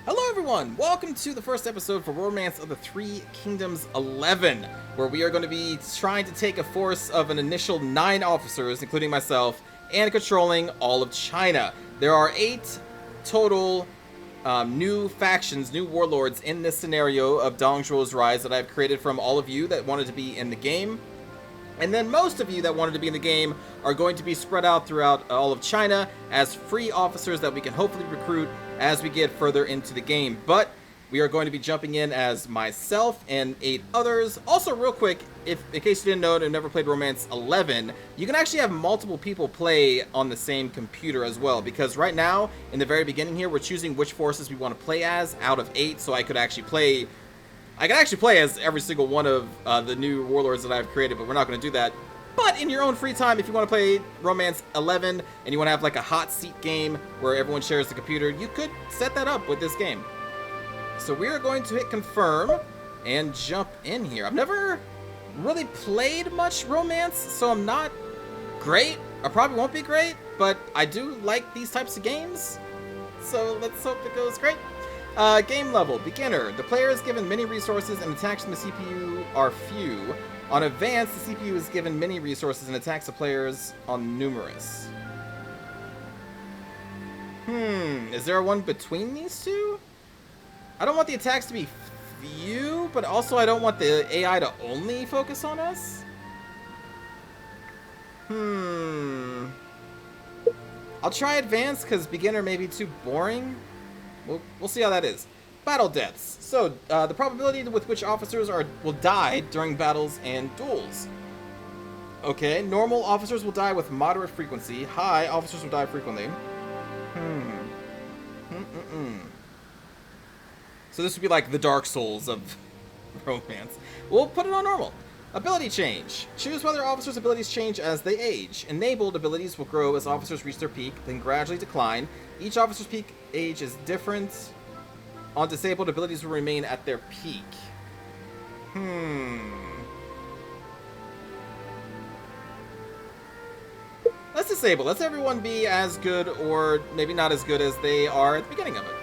Hello everyone! Welcome to the first episode for Romance of the Three Kingdoms 11, where we are going to be trying to take a force of an initial 9 officers, including myself, and controlling all of China. There are 8 total new factions, new warlords in this scenario of Dong Zhuo's Rise that I've created from all of you that wanted to be in the game. And then most of you that wanted to be in the game are going to be spread out throughout all of China as free officers that we can hopefully recruit as we get further into the game. But we are going to be jumping in as myself and 8 others. Also, real quick, if in case you didn't know and never played Romance 11, you can actually have multiple people play on the same computer as well. Because right now, in the very beginning here, we're choosing which forces we want to play as out of 8, so I could actually play as every single one of the new warlords that I've created, but we're not going to do that. But in your own free time, if you want to play Romance 11 and you want to have like a hot seat game where everyone shares the computer, you could set that up with this game. So we are going to hit confirm and jump in here. I've never really played much Romance, so I'm not great. I probably won't be great, but I do like these types of games. So let's hope it goes great. Game level, beginner. The player is given many resources and attacks from the CPU are few. On advanced, the CPU is given many resources and attacks the players on numerous. Is there one between these two? I don't want the attacks to be few, but also I don't want the AI to only focus on us. I'll try advanced because beginner may be too boring. We'll see how that is. Battle deaths. So, the probability with which officers will die during battles and duels. Okay, normal officers will die with moderate frequency. High officers will die frequently. So this would be like the Dark Souls of Romance. We'll put it on normal. Ability change. Choose whether officers' abilities change as they age. Enabled abilities will grow as officers reach their peak, then gradually decline. Each officer's peak age is different. On disabled, abilities will remain at their peak. Let's disable. Let's everyone be as good or maybe not as good as they are at the beginning of it.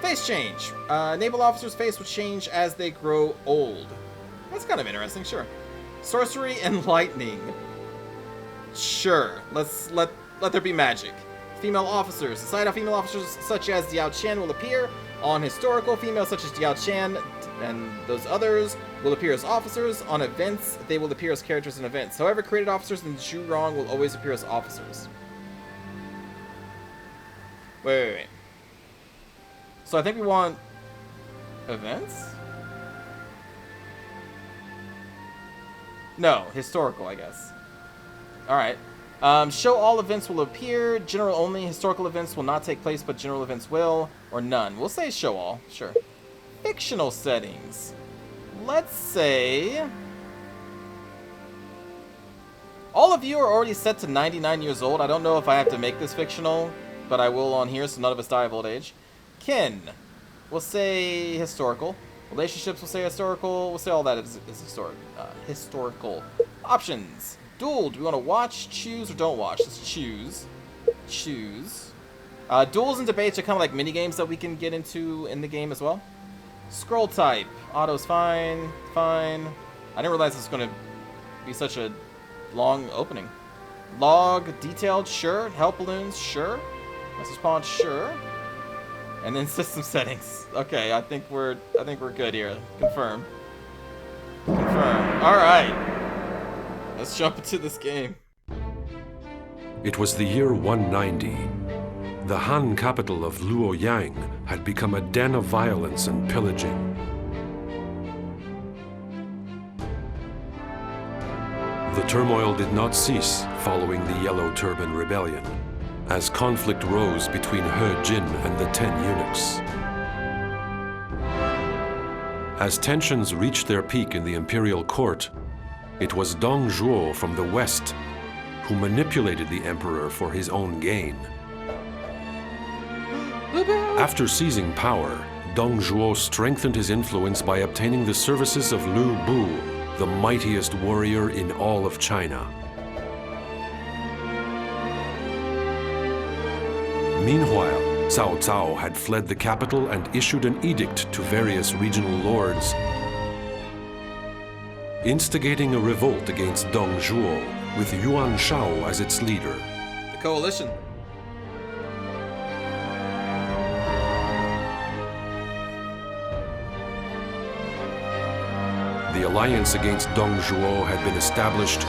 Face change. Naval officers' face will change as they grow old. That's kind of interesting, sure. Sorcery and lightning. Sure. Let there be magic. Female officers. Decide how female officers such as Diao Chen will appear. On historical, females such as Diao Chen and those others will appear as officers. On events, they will appear as characters in events. However, created officers in Zhu Rong will always appear as officers. Wait. So I think we want events? No, historical, I guess. Alright. Show all events will appear. General only. Historical events will not take place, but general events will. Or none. We'll say show all. Sure. Fictional settings. Let's say... all of you are already set to 99 years old. I don't know if I have to make this fictional, but I will on here so none of us die of old age. Kin. We'll say historical. Relationships, we'll say historical. We'll say all that is historical. Options. Duel. Do we want to watch, choose, or don't watch? Let's choose. Choose. Duels and debates are kind of like mini games that we can get into in the game as well. Scroll type. Auto's fine. Fine. I didn't realize this was going to be such a long opening. Log. Detailed. Sure. Help balloons. Sure. Message response. Sure. And then system settings. Okay, I think we're good here. Confirm. Confirm. All right. Let's jump into this game. It was the year 190. The Han capital of Luoyang had become a den of violence and pillaging. The turmoil did not cease following the Yellow Turban Rebellion, as conflict rose between He Jin and the 10 eunuchs. As tensions reached their peak in the imperial court, it was Dong Zhuo from the west who manipulated the emperor for his own gain. After seizing power, Dong Zhuo strengthened his influence by obtaining the services of Lu Bu, the mightiest warrior in all of China. Meanwhile, Cao Cao had fled the capital and issued an edict to various regional lords, instigating a revolt against Dong Zhuo, with Yuan Shao as its leader. The coalition. The alliance against Dong Zhuo had been established,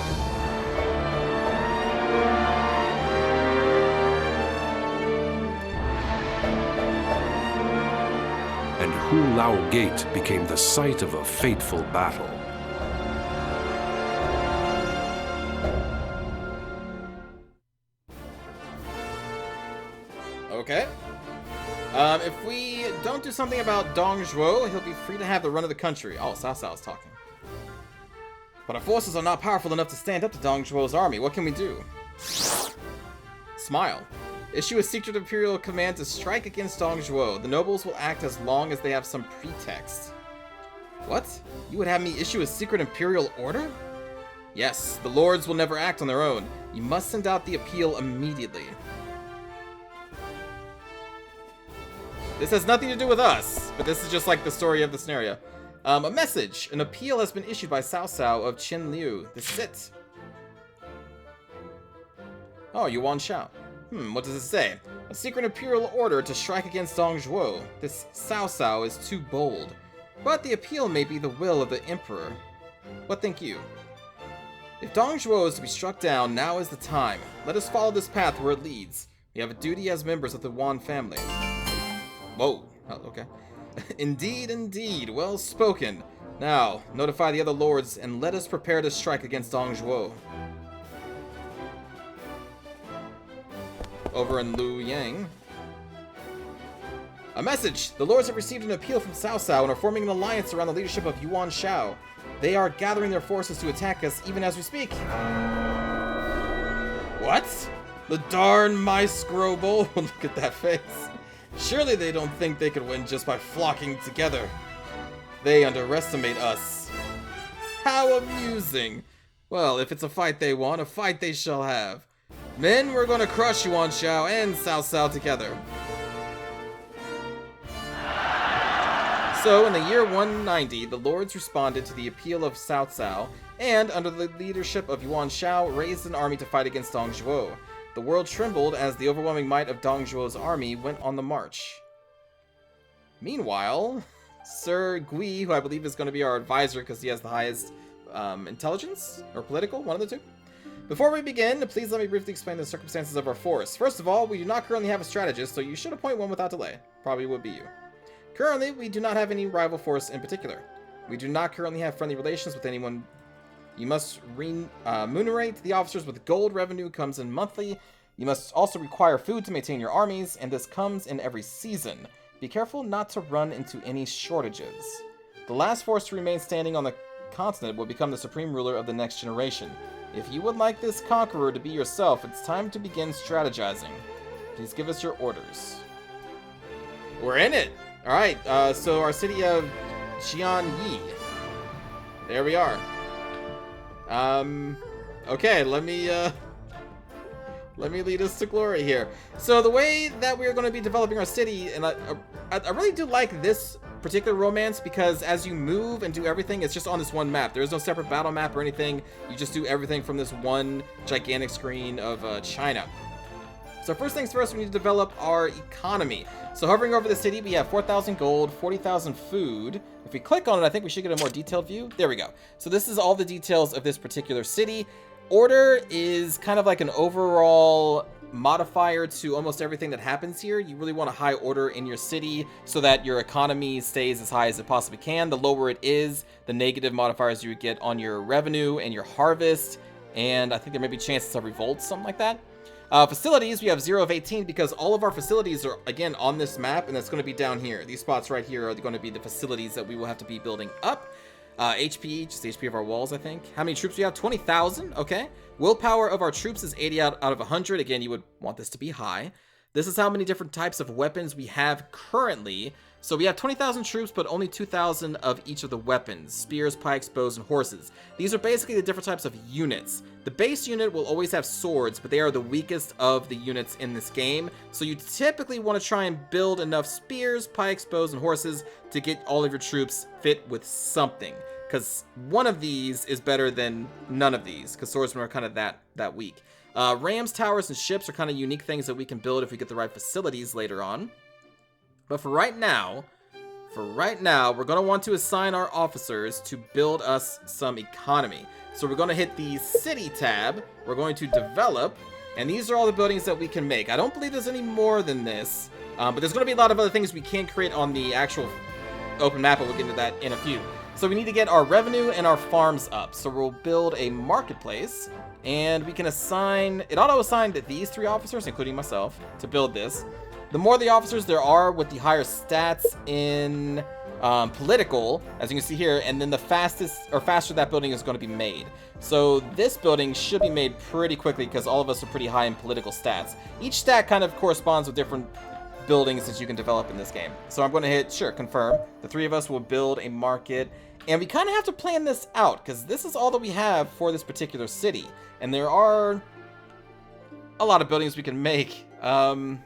and Hu Lao Gate became the site of a fateful battle. Okay. If we don't do something about Dong Zhuo, he'll be free to have the run of the country. Oh, Cao Cao's talking. But our forces are not powerful enough to stand up to Dong Zhuo's army. What can we do? Smile. Issue a secret imperial command to strike against Dong Zhuo. The nobles will act as long as they have some pretext. What? You would have me issue a secret imperial order? Yes, the lords will never act on their own. You must send out the appeal immediately. This has nothing to do with us, but this is just like the story of the scenario. A message. An appeal has been issued by Cao Cao of Qin Liu. This is it. Oh, Yuan Shao. What does it say? A secret imperial order to strike against Dong Zhuo. This Cao Cao is too bold. But the appeal may be the will of the emperor. What think you? If Dong Zhuo is to be struck down, now is the time. Let us follow this path where it leads. We have a duty as members of the Wan family. Whoa. Oh, okay. Indeed, indeed. Well spoken. Now, notify the other lords and let us prepare to strike against Dong Zhuo. Over in Lu Yang. A message! The lords have received an appeal from Cao Cao and are forming an alliance around the leadership of Yuan Shao. They are gathering their forces to attack us even as we speak. What? The darn mice Grobel. Look at that face. Surely they don't think they could win just by flocking together. They underestimate us. How amusing. Well, if it's a fight they want, a fight they shall have. Men, we're gonna crush Yuan Shao and Cao Cao together. So, in the year 190, the lords responded to the appeal of Cao Cao, and, under the leadership of Yuan Shao, raised an army to fight against Dong Zhuo. The world trembled as the overwhelming might of Dong Zhuo's army went on the march. Meanwhile, Sir Gui, who I believe is going to be our advisor because he has the highest intelligence, or political, one of the two. Before we begin, please let me briefly explain the circumstances of our force. First of all, we do not currently have a strategist, so you should appoint one without delay. Probably would be you. Currently, we do not have any rival force in particular. We do not currently have friendly relations with anyone. You must remunerate the officers with gold. Revenue comes in monthly. You must also require food to maintain your armies, and this comes in every season. Be careful not to run into any shortages. The last force to remain standing on the continent will become the supreme ruler of the next generation. If you would like this conqueror to be yourself, it's time to begin strategizing. Please give us your orders. We're in it! Alright, so our city of Xianyi. There we are. Okay, let me lead us to glory here. So the way that we're going to be developing our city, and I really do like this particular romance because as you move and do everything, it's just on this one map. There is no separate battle map or anything. You just do everything from this one gigantic screen of China. So first things first, we need to develop our economy. So hovering over the city, we have 4,000 gold, 40,000 food. If we click on it, I think we should get a more detailed view. There we go. So this is all the details of this particular city. Order is kind of like an overall modifier to almost everything that happens here. You really want a high order in your city so that your economy stays as high as it possibly can. The lower it is, the negative modifiers you would get on your revenue and your harvest. And I think there may be chances of revolt, something like that. Facilities, we have 0 of 18 because all of our facilities are, again, on this map, and that's going to be down here. These spots right here are going to be the facilities that we will have to be building up. HP, just the HP of our walls, I think. How many troops we have? 20,000, okay. Willpower of our troops is 80 out of 100. Again, you would want this to be high. This is how many different types of weapons we have currently. So we have 20,000 troops, but only 2,000 of each of the weapons: spears, pikes, bows, and horses. These are basically the different types of units. The base unit will always have swords, but they are the weakest of the units in this game. So you typically want to try and build enough spears, pikes, bows, and horses to get all of your troops fit with something. Because one of these is better than none of these, because swordsmen are kind of that weak. Rams, towers, and ships are kind of unique things that we can build if we get the right facilities later on. But for right now, we're going to want to assign our officers to build us some economy. So we're going to hit the city tab. We're going to develop, and these are all the buildings that we can make. I don't believe there's any more than this, but there's going to be a lot of other things we can create on the actual open map, and we'll get into that in a few. So we need to get our revenue and our farms up. So we'll build a marketplace, and we can assign, it auto-assigned these 3 officers, including myself, to build this. The more the officers there are with the higher stats in political, as you can see here, and then the faster that building is going to be made. So this building should be made pretty quickly because all of us are pretty high in political stats. Each stat kind of corresponds with different buildings that you can develop in this game. So I'm going to hit, sure, confirm. The 3 of us will build a market, and we kind of have to plan this out because this is all that we have for this particular city. And there are a lot of buildings we can make. I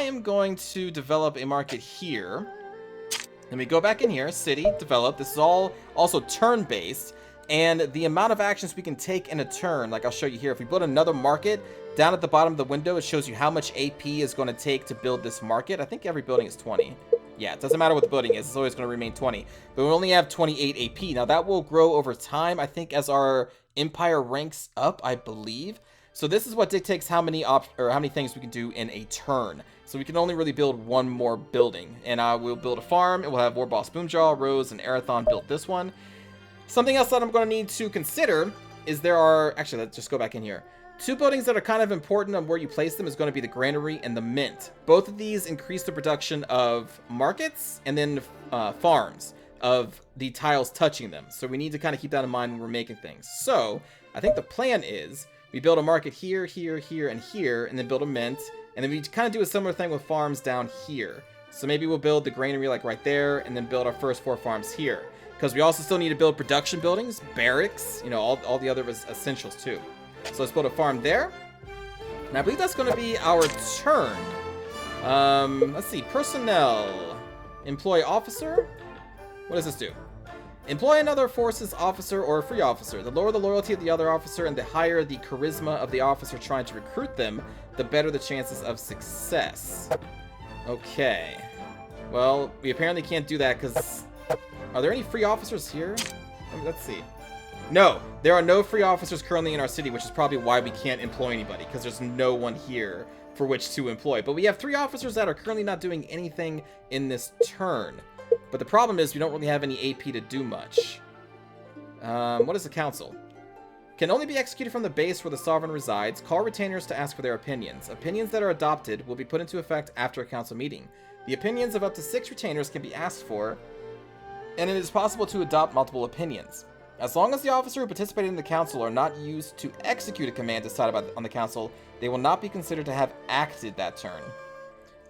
am going to develop a market here. Let me go back in here, city, develop. This is all also turn-based, and the amount of actions we can take in a turn, like I'll show you here. If we build another market, down at the bottom of the window, it shows you how much AP is going to take to build this market. I think every building is 20. Yeah, it doesn't matter what the building is. It's always going to remain 20. But we only have 28 AP. Now, that will grow over time, I think, as our empire ranks up, I believe. So this is what dictates how many things we can do in a turn. So we can only really build one more building. And we'll build a farm, and we'll have War Boss Boomjaw, Rose, and Arathon built this one. Something else that I'm going to need to consider is there are... Actually, let's just go back in here. 2 buildings that are kind of important on where you place them is going to be the Granary and the Mint. Both of these increase the production of markets and then farms of the tiles touching them. So we need to kind of keep that in mind when we're making things. So I think the plan is we build a market here, here, here, and here, and then build a mint. And then we kind of do a similar thing with farms down here. So maybe we'll build the granary like right there, and then build our first 4 farms here. Because we also still need to build production buildings, barracks, you know, all the other essentials too. So let's build a farm there. And I believe that's going to be our turn. Let's see, personnel. Employ officer. What does this do? Employ another forces officer or a free officer. The lower the loyalty of the other officer and the higher the charisma of the officer trying to recruit them, the better the chances of success. Okay. Well, we apparently can't do that because... Are there any free officers here? Let's see. No, there are no free officers currently in our city, which is probably why we can't employ anybody, because there's no one here for which to employ. But we have 3 officers that are currently not doing anything in this turn. But the problem is we don't really have any AP to do much. What is the council? Can only be executed from the base where the sovereign resides. Call retainers to ask for their opinions. Opinions that are adopted will be put into effect after a council meeting. The opinions of up to 6 retainers can be asked for, and it is possible to adopt multiple opinions. As long as the officer who participated in the council are not used to execute a command decided on the council, they will not be considered to have acted that turn.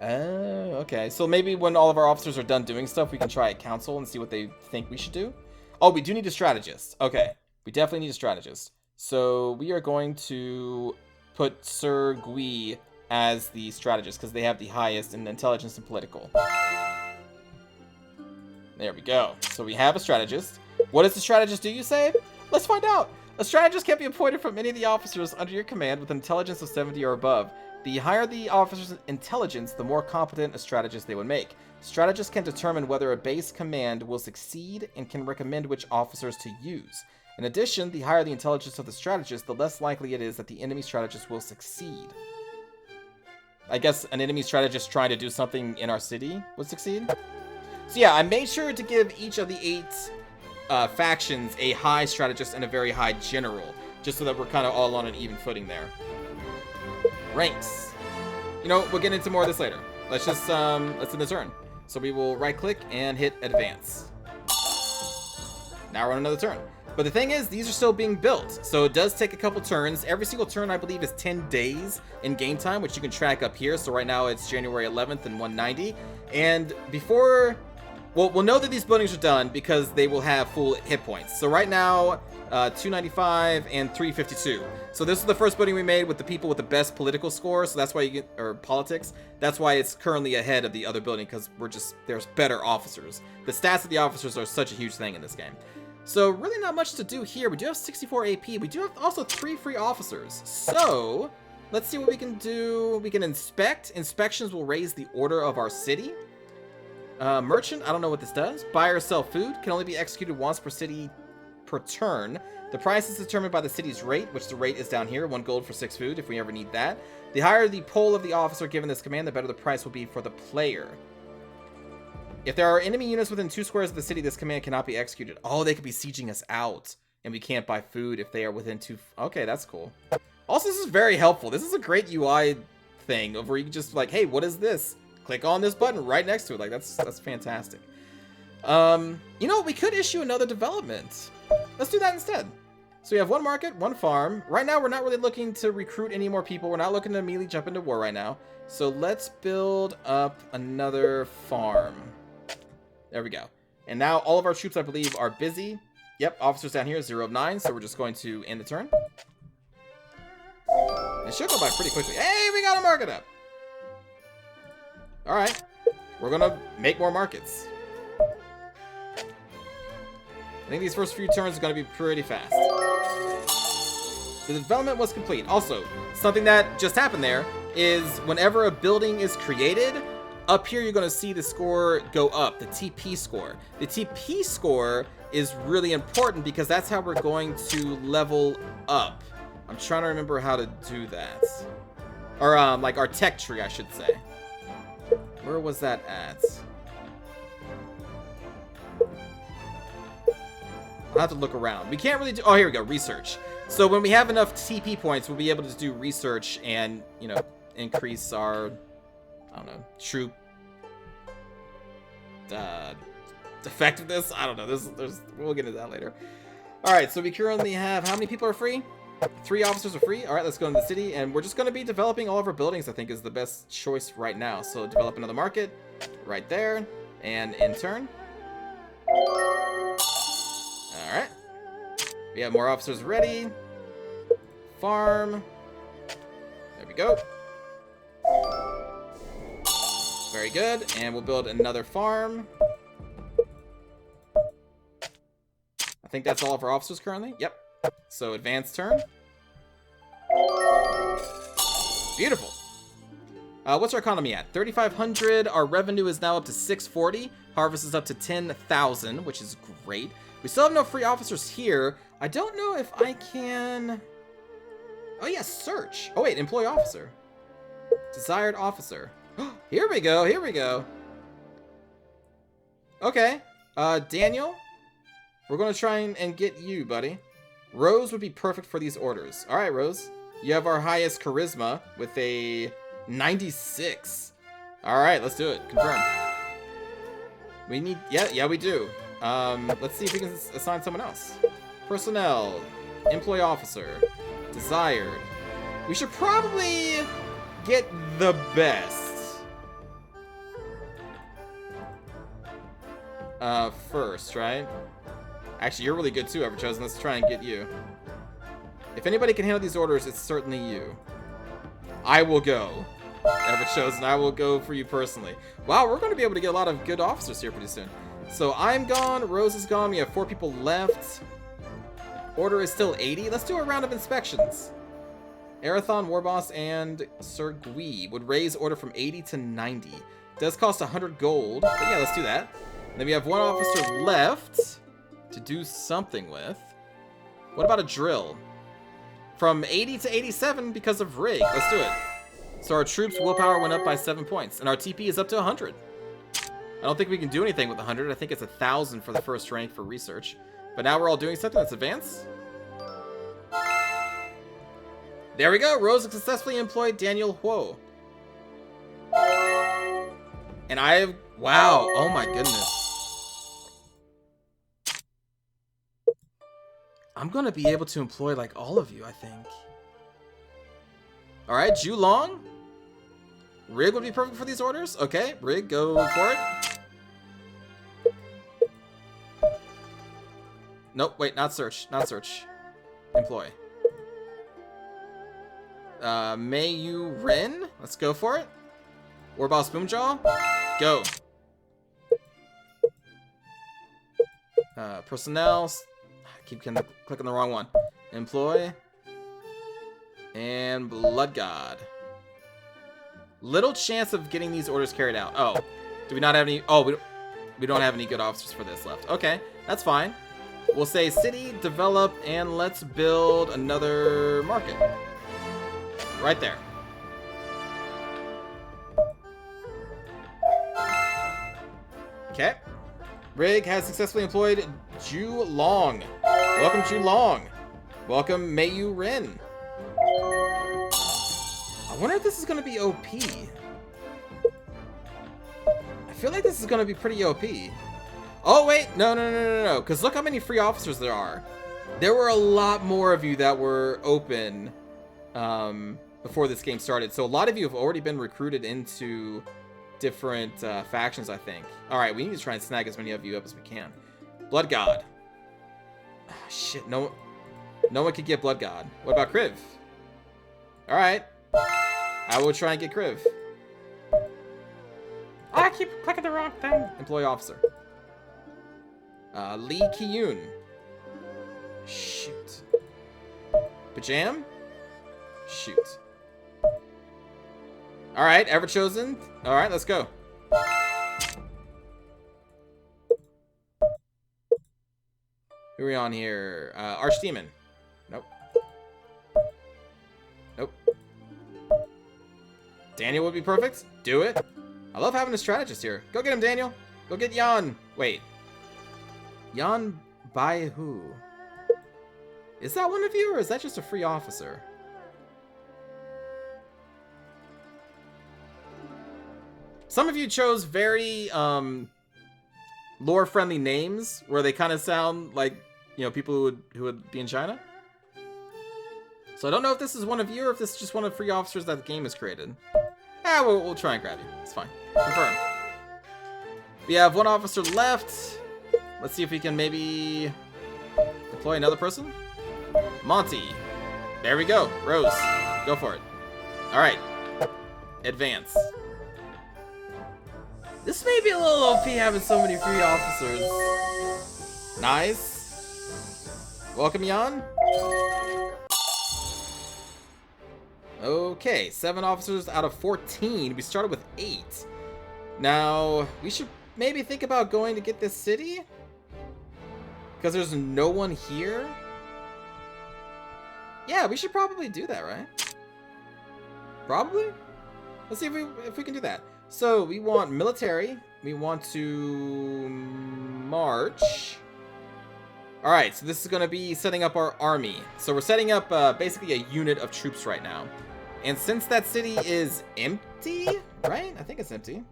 Oh, okay. So maybe when all of our officers are done doing stuff, we can try at council and see what they think we should do. Oh, we do need a strategist. Okay. We definitely need a strategist. So we are going to put Sir Gui as the strategist because they have the highest in intelligence and political. There we go. So we have a strategist. What does the strategist do, you say? Let's find out. A strategist can be appointed from any of the officers under your command with intelligence of 70 or above. The higher the officer's intelligence, the more competent a strategist they would make. Strategists can determine whether a base command will succeed and can recommend which officers to use. In addition, the higher the intelligence of the strategist, the less likely it is that the enemy strategist will succeed. I guess an enemy strategist trying to do something in our city would succeed? So yeah, I made sure to give each of the 8 factions a high strategist and a very high general, just so that we're kind of all on an even footing there. Ranks. You know, we'll get into more of this later. Let's just, let's end the turn. So we will right-click and hit Advance. Now we're on another turn. But the thing is, these are still being built, so it does take a couple turns. Every single turn, I believe, is 10 days in game time, which you can track up here. So right now it's January 11th and 190. And before, well, we'll know that these buildings are done because they will have full hit points. So right now, 295 and 352. So this is the first building we made with the people with the best political score. So that's why you get, or politics. That's why it's currently ahead of the other building, because there's better officers. The stats of the officers are such a huge thing in this game. So really not much to do here. We do have 64 AP. We do have also 3 free officers. So let's see what we can do. We can inspect. Inspections will raise the order of our city. Merchant, I don't know what this does. Buy or sell food can only be executed once per city per turn. The price is determined by the city's rate, which the rate is down here, 1 gold for 6 food if we ever need that. The higher the poll of the officer given this command, the better the price will be for the player. If there are enemy units within 2 squares of the city, this command cannot be executed. Oh, they could be sieging us out, and we can't buy food if they are within 2. Okay, that's cool. Also, this is very helpful. This is a great UI thing of where you can just like, hey, what is this? Click on this button right next to it. Like that's fantastic. You know, we could issue another development. Let's do that instead. So we have 1 market, 1 farm. Right now, we're not really looking to recruit any more people. We're not looking to immediately jump into war right now. So let's build up another farm. There we go. And now all of our troops, I believe, are busy. Yep, officers down here, 0 of 9. So we're just going to end the turn. It should go by pretty quickly. Hey, we got a market up. All right. We're going to make more markets. I think these first few turns are going to be pretty fast. The development was complete. Also, something that just happened there is whenever a building is created, up here you're going to see the score go up, the TP score. The TP score is really important because that's how we're going to level up. I'm trying to remember how to do that. Or like our tech tree, I should say. Where was that at? I'll have to look around. We can't really do... Oh, here we go. Research. So when we have enough TP points, we'll be able to do research and, you know, increase our, I don't know, troop effectiveness. I don't know. We'll get into that later. All right. So we currently have... How many people are free? 3 officers are free. All right. Let's go into the city. And we're just going to be developing all of our buildings, I think, is the best choice right now. So develop another market right there. And in turn. Alright. We have more officers ready. Farm. There we go. Very good. And we'll build another farm. I think that's all of our officers currently. Yep. So advanced turn. Beautiful. What's our economy at? 3,500. Our revenue is now up to 640. Harvest is up to 10,000, which is great. We still have no free officers here. I don't know if I can... Oh, yeah, search. Oh, wait, employee officer. Desired officer. Here we go, here we go. Okay, Daniel, we're going to try and get you, buddy. Rose would be perfect for these orders. All right, Rose. You have our highest charisma with a 96. All right, let's do it. Confirm. We need... Yeah, we do. Let's see if we can assign someone else. Personnel. Employee officer. Desired. We should probably get the best. First, right? Actually, you're really good too, Everchosen. Let's try and get you. If anybody can handle these orders, it's certainly you. I will go. Everchosen, I will go for you personally. Wow, we're going to be able to get a lot of good officers here pretty soon. So I'm gone, Rose is gone, we have 4 people left. Order is still 80. Let's do a round of inspections. Arathon, Warboss, and Sir Gui would raise order from 80 to 90. Does cost 100 gold, but yeah, let's do that. And then we have 1 officer left to do something with. What about a drill? From 80 to 87 because of rig. Let's do it. So our troops' willpower went up by 7 points, and our TP is up to 100. I don't think we can do anything with 100. I think it's 1,000 for the first rank for research. But now we're all doing something. Let's advance. There we go. Rose successfully employed Daniel Huo. And I have... Wow. Oh my goodness. I'm gonna be able to employ like all of you, I think. All right, Ju Long. Rig would be perfect for these orders. Okay, Rig, go for it. Nope, wait, not search, not search. Employ. May you Rin? Let's go for it. Warboss Boomjaw, go. Personnel. I keep clicking the wrong one. Employ. And Blood God. Little chance of getting these orders carried out. Oh, do we not have any? Oh, we don't have any good officers for this left. Okay, that's fine. We'll say city, develop, and let's build another market. Right there. Okay. Rig has successfully employed Ju Long. Welcome, Ju Long. Welcome, Mayu Rin. I wonder if this is going to be OP. I feel like this is going to be pretty OP. Oh, wait. No. Because look how many free officers there are. There were a lot more of you that were open before this game started. So a lot of you have already been recruited into different factions, I think. All right, we need to try and snag as many of you up as we can. Blood God. Oh, shit, no one could get Blood God. What about Kriv? All right, I will try and get Kriv. I keep clicking the wrong thing. Employee officer. Lee Ki-yoon. Shoot. Pajam? Shoot. All right, Everchosen. All right, let's go. Who are we on here? Archdemon. Nope. Nope. Daniel would be perfect. Do it. I love having a strategist here. Go get him, Daniel. Go get Jan. Wait. Jan by who? Is that one of you, or is that just a free officer? Some of you chose very lore-friendly names, where they kind of sound like, you know, people who would be in China. So I don't know if this is one of you, or if this is just one of the free officers that the game has created. We'll try and grab you. It's fine. Confirm. We have one officer left. Let's see if we can maybe deploy another person. Monty. There we go. Rose. Go for it. All right. Advance. This may be a little OP having so many free officers. Nice. Welcome, Jan. Okay, 7 officers out of 14. We started with 8. Now, we should maybe think about going to get this city? Because there's no one here? Yeah, we should probably do that, right? Probably? Let's see if we can do that. So, we want military. We want to march. Alright, so this is going to be setting up our army. So we're setting up basically a unit of troops right now. And since that city is empty, right? I think it's empty.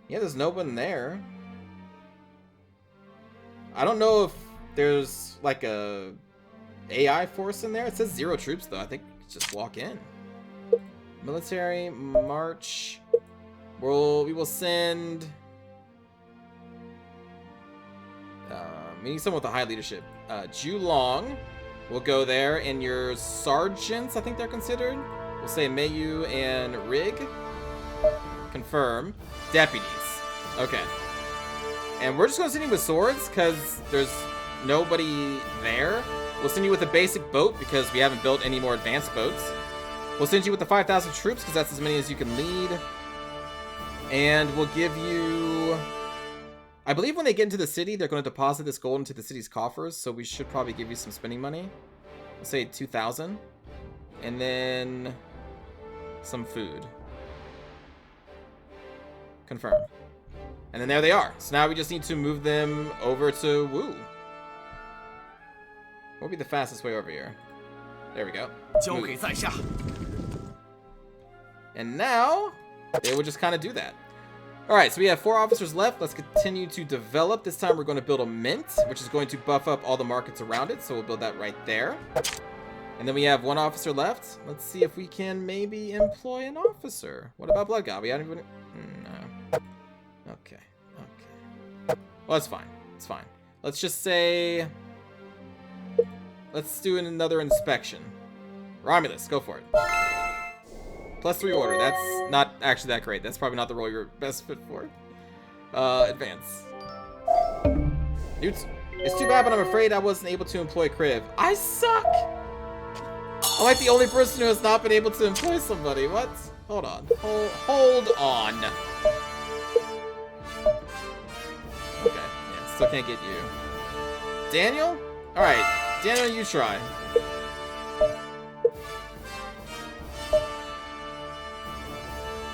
Yeah, there's no one there. I don't know if there's like a AI force in there. It says 0 troops though. I think just walk in. Military, march. We will send... we need someone with a high leadership. Ju Long will go there, and your sergeants, I think they're considered. We'll say Mayu and Rig. Confirm. Deputies. Okay. And we're just going to send you with swords, because there's nobody there. We'll send you with a basic boat, because we haven't built any more advanced boats. We'll send you with the 5,000 troops, because that's as many as you can lead. And we'll give you... I believe when they get into the city, they're going to deposit this gold into the city's coffers, so we should probably give you some spending money. We'll say 2,000. And then some food. Confirm. And then there they are. So now we just need to move them over to Wu. What would be the fastest way over here? There we go. Move. And now, they will just kind of do that. Alright, so we have 4 officers left. Let's continue to develop. This time we're going to build a mint, which is going to buff up all the markets around it. So we'll build that right there. And then we have 1 officer left. Let's see if we can maybe employ an officer. What about Blood God? We haven't even... No. Okay. Okay. Well, it's fine. It's fine. Let's just say... Let's do another inspection. Romulus, go for it. +3 order. That's not actually that great. That's probably not the role you're best fit for. Advance. Newts. It's too bad, but I'm afraid I wasn't able to employ Kriv. I suck! I'm like the only person who has not been able to employ somebody. What? Hold on. Hold on. Okay. Yeah, still can't get you. Daniel? Alright. Daniel, you try.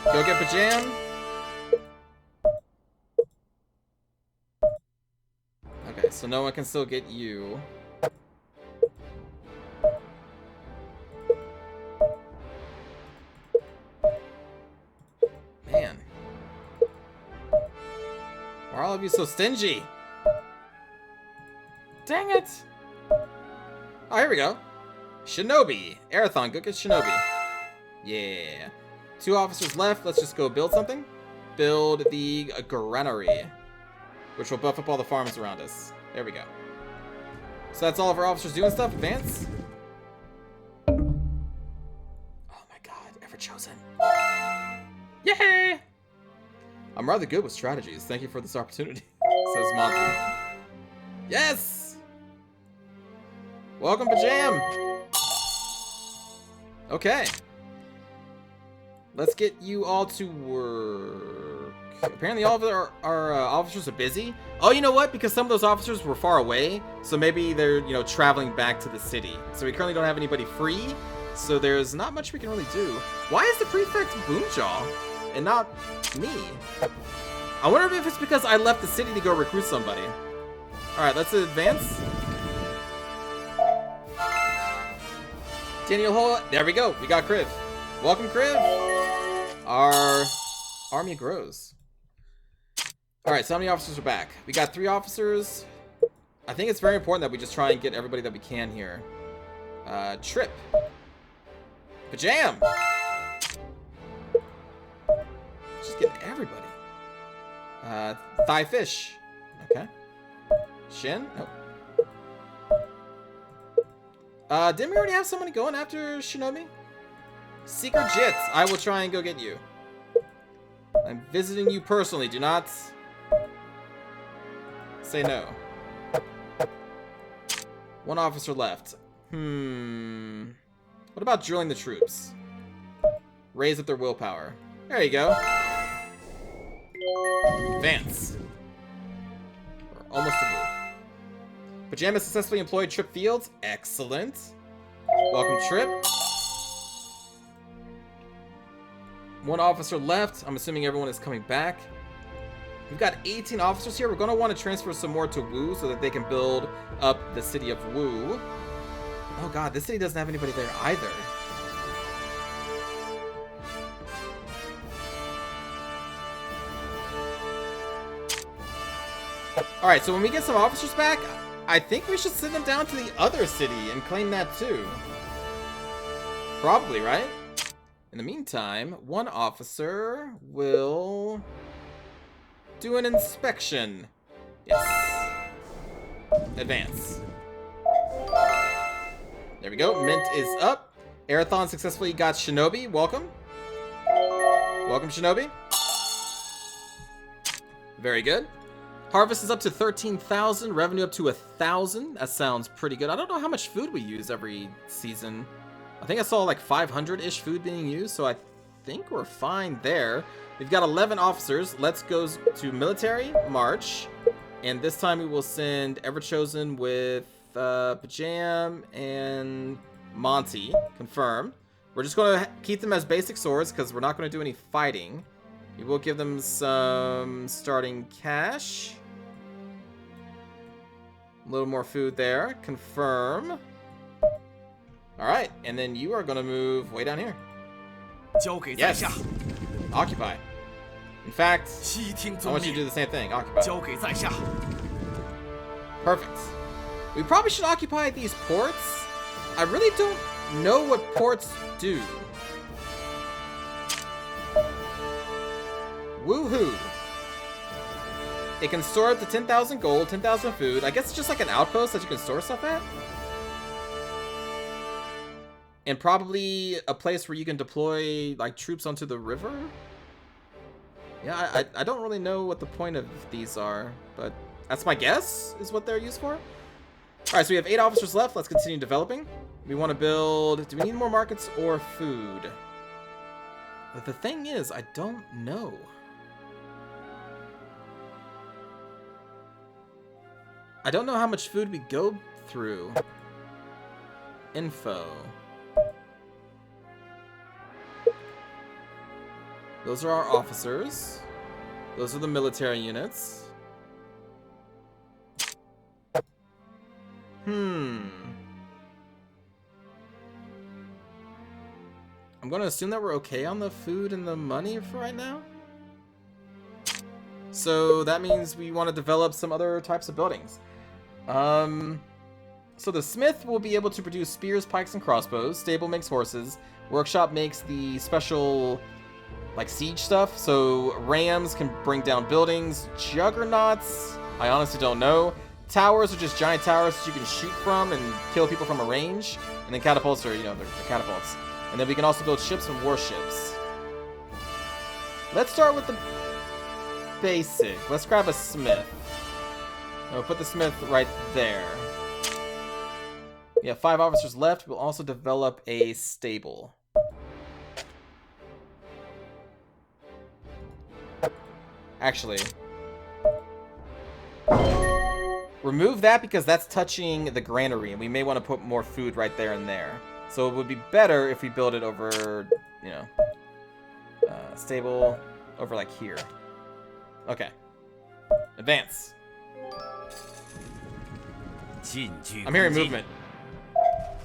Go get Pajam. Okay, so no one can still get you. Man. Why are all of you so stingy? Dang it! Oh, here we go. Shinobi. Arathon, go get Shinobi. Yeah. 2 officers left. Let's just go build something. Build the granary, which will buff up all the farms around us. There we go. So that's all of our officers doing stuff. Advance. Oh my god, ever chosen. Yay! I'm rather good with strategies. Thank you for this opportunity, says Monty. Yes! Welcome, Pajam! Okay. Let's get you all to work. Apparently all of our officers are busy. Oh, you know what? Because some of those officers were far away, so maybe they're, you know, traveling back to the city. So we currently don't have anybody free, so there's not much we can really do. Why is the prefect Boomjaw and not me? I wonder if it's because I left the city to go recruit somebody. Alright, let's advance. Daniel Hole. There we go. We got Kriv. Welcome, Kriv. Our army grows. Alright, so how many officers are back? We got 3 officers. I think it's very important that we just try and get everybody that we can here. Trip. Pajam! Just getting everybody. Thigh fish. Okay. Shin? Nope. Didn't we already have somebody going after Shinobi? Seeker Jits, I will try and go get you. I'm visiting you personally. Do not say no. 1 officer left. What about drilling the troops? Raise up their willpower. There you go. Advance. We're almost a blue. Pajama successfully employed Trip Fields. Excellent. Welcome, Trip. 1 officer left. I'm assuming everyone is coming back. We've got 18 officers here. We're going to want to transfer some more to Wu so that they can build up the city of Wu. Oh god, this city doesn't have anybody there either. Alright, so when we get some officers back, I think we should send them down to the other city and claim that too. Probably, right? In the meantime, 1 officer will do an inspection. Yes. Advance. There we go. Mint is up. Arathon successfully got Shinobi. Welcome. Welcome, Shinobi. Very good. Harvest is up to 13,000. Revenue up to 1,000. That sounds pretty good. I don't know how much food we use every season. I think I saw like 500-ish food being used, so I think we're fine there. We've got 11 officers. Let's go to military, march. And this time we will send Everchosen with Pajam and Monty. Confirm. We're just going to keep them as basic swords because we're not going to do any fighting. We will give them some starting cash. A little more food there. Confirm. Alright, and then you are going to move way down here. Yes. Occupy. In fact, I want you to do the same thing. Occupy. Perfect. We probably should occupy these ports. I really don't know what ports do. Woohoo! It can store up to 10,000 gold, 10,000 food. I guess it's just like an outpost that you can store stuff at. And probably a place where you can deploy like troops onto the river. Yeah, I don't really know what the point of these are, but that's my guess is what they're used for. Alright, so we have 8 officers left. Let's continue developing. We want to build... Do we need more markets or food? But the thing is, I don't know. I don't know how much food we go through. Info. Those are our officers. Those are the military units. I'm going to assume that we're okay on the food and the money for right now. So that means we want to develop some other types of buildings. So the smith will be able to produce spears, pikes, and crossbows. Stable makes horses. Workshop makes the special, like, siege stuff. So rams can bring down buildings. Juggernauts, I honestly don't know. Towers are just giant towers that you can shoot from and kill people from a range. And then catapults are, you know, they're catapults. And then we can also build ships and warships. Let's start with the basic. Let's grab a smith. We'll put the smith right there. We have 5 officers left. We'll also develop a stable. Actually, remove that because that's touching the granary, and we may want to put more food right there and there. So it would be better if we build it over, you know, stable over like here. Okay. Advance. I'm hearing movement.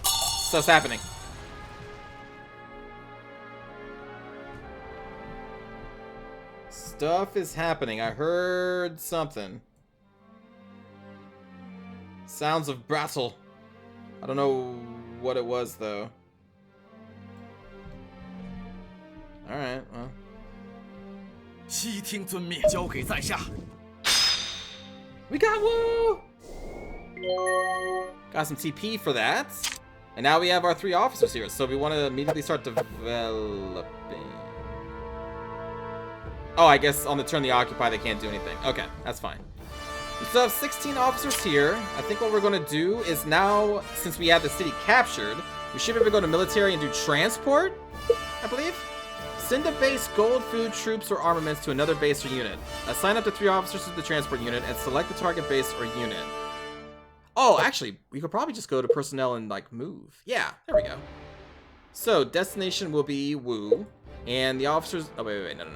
Stuff's happening. Stuff is happening. I heard something. Sounds of battle. I don't know what it was, though. Alright, well. We got Woo! Got some TP for that. And now we have our 3 officers here, so we want to immediately start developing. Oh, I guess on the turn they occupy, they can't do anything. Okay, that's fine. We still have 16 officers here. I think what we're going to do is now, since we have the city captured, we should be able to go to military and do transport, I believe. Send a base gold, food, troops, or armaments to another base or unit. Assign up to 3 officers to the transport unit and select the target base or unit. Oh, actually, we could probably just go to personnel and, like, move. Yeah, there we go. So, destination will be Wu. And the officers... Oh, wait, no.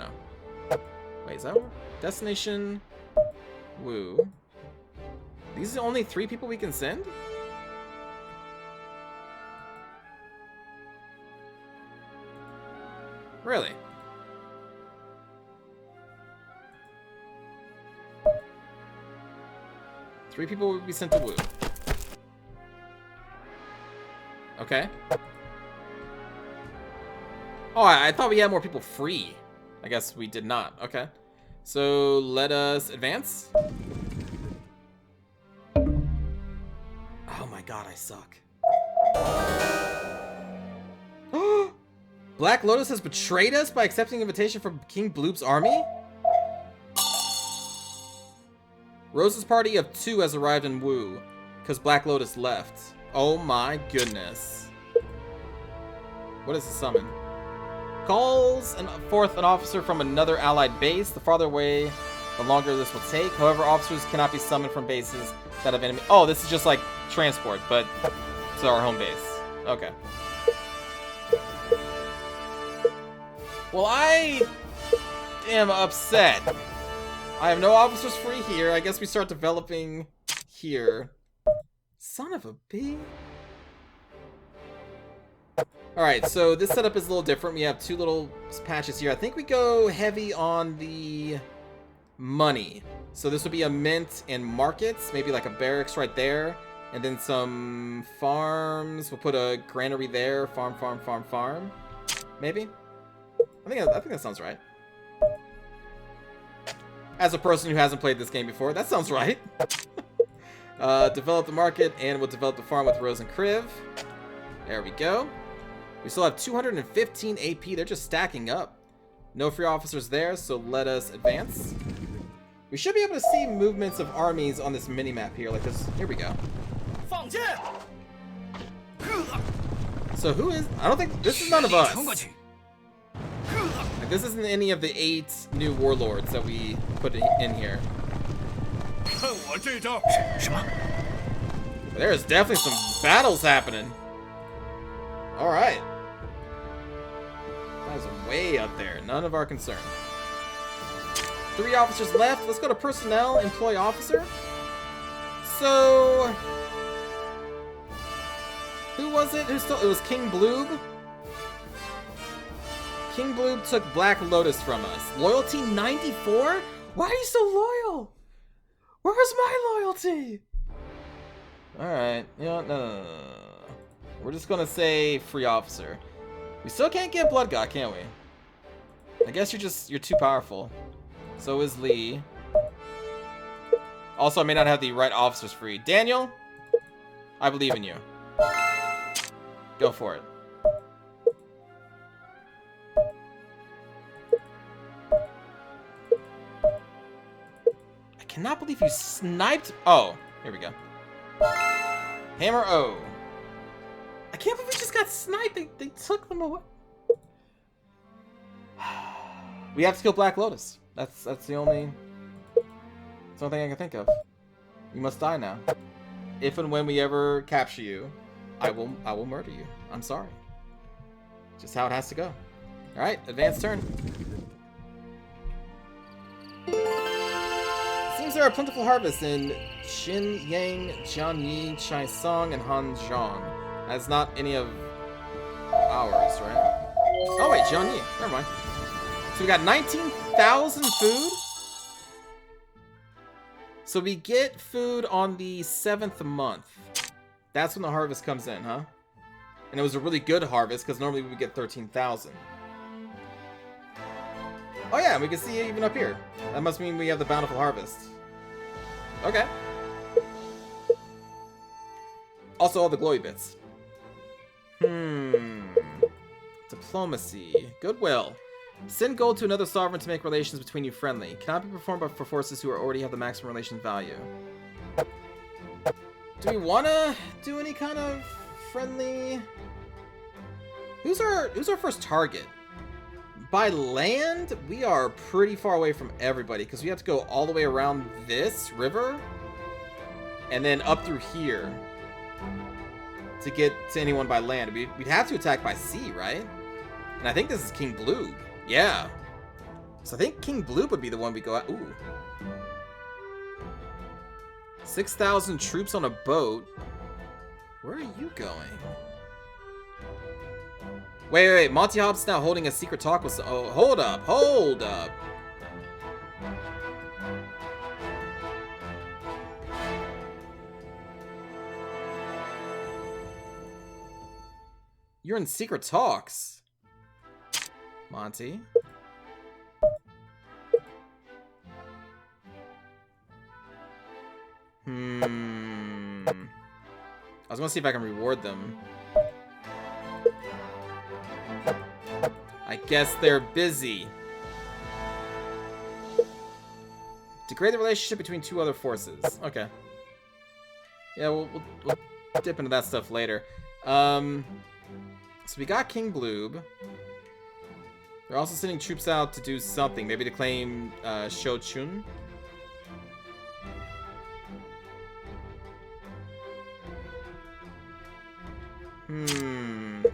Wait, is that what? Destination... Wu. These are only 3 people we can send? Really? Three people will be sent to Wu. Okay. Oh, I thought we had more people free. I guess we did not. Okay. So let us advance. Oh my god, I suck. Black Lotus has betrayed us by accepting invitation from King Bloop's army? Rose's party of 2 has arrived in Wu, because Black Lotus left. Oh my goodness. What is the summon? Calls forth an officer from another allied base. The farther away, the longer this will take. However, officers cannot be summoned from bases that have enemy. Oh, this is just like transport, but to our home base. Okay. Well, I am upset. I have no officers free here. I guess we start developing here. Son of a bee. Alright, so this setup is a little different. We have two little patches here. I think we go heavy on the money. So this would be a mint and markets, maybe like a barracks right there. And then some farms. We'll put a granary there. Farm. Maybe? I think that sounds right. As a person who hasn't played this game before, that sounds right. Develop the market, and we'll develop the farm with Rose and Kriv. There we go. We still have 215 AP. They're just stacking up. No free officers there, so let us advance. We should be able to see movements of armies on this mini-map here. Like this. Here we go. So who is... I don't think... This is none of us. Like, this isn't any of the 8 new warlords that we put in here. There's definitely some battles happening. Alright. That was way up there. None of our concern. 3 officers left. Let's go to personnel, employee officer. So... who was it? It was King Bloob. King Bloob took Black Lotus from us. Loyalty 94? Why are you so loyal? Where's my loyalty? Alright. You know what? No. We're just gonna say free officer. We still can't get Blood God, can we? I guess you're too powerful. So is Lee. Also, I may not have the right officers free. Daniel, I believe in you. Go for it. I cannot believe you sniped. Oh, here we go. Hammer O. I can't believe we just got sniped. They took them away. We have to kill Black Lotus. That's the only thing I can think of. You must die now. If and when we ever capture you, I will murder you. I'm sorry. Just how it has to go. All right, advanced turn. Seems there are plentiful harvests in Xinyang, Jianyi, Chaisong, and Hanzhong. That's not any of ours, right? Oh wait, Jianyi. Never mind. So we got 19,000 food. So we get food on the 7th month. That's when the harvest comes in, huh? And it was a really good harvest because normally we would get 13,000. Oh yeah, we can see it even up here. That must mean we have the bountiful harvest. Okay. Also all the glowy bits. Diplomacy. Goodwill. Send gold to another sovereign to make relations between you friendly. Cannot be performed by for forces who already have the maximum relation value. Do we want to do any kind of friendly... Who's our first target? By land, we are pretty far away from everybody because we have to go all the way around this river and then up through here to get to anyone by land. We'd have to attack by sea, right? And I think this is King Bloob. Yeah. So I think King Bloob would be the one we go at. Ooh. 6,000 troops on a boat. Where are you going? Wait. Monty Hobbs now holding a secret talk with... Oh, hold up. You're in secret talks. Monty. I was gonna see if I can reward them. I guess they're busy. Degrade the relationship between 2 other forces. Okay. Yeah, we'll dip into that stuff later. So we got King Bloob. They're also sending troops out to do something. Maybe to claim Shochun.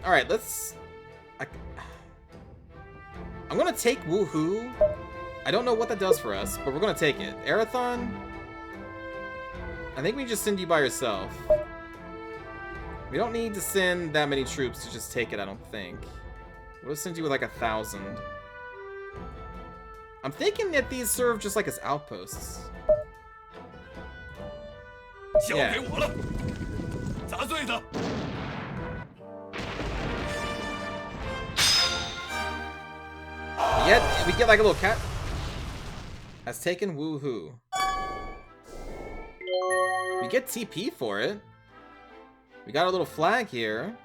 Alright, let's... I'm gonna take Woohoo. I don't know what that does for us, but we're gonna take it. Arathon? I think we just send you by yourself. We don't need to send that many troops to just take it, I don't think. We'll send you with like 1,000. I'm thinking that these serve just like as outposts. Yeah. Yet we get like a little cat. Has taken woohoo. We get TP for it. We got a little flag here.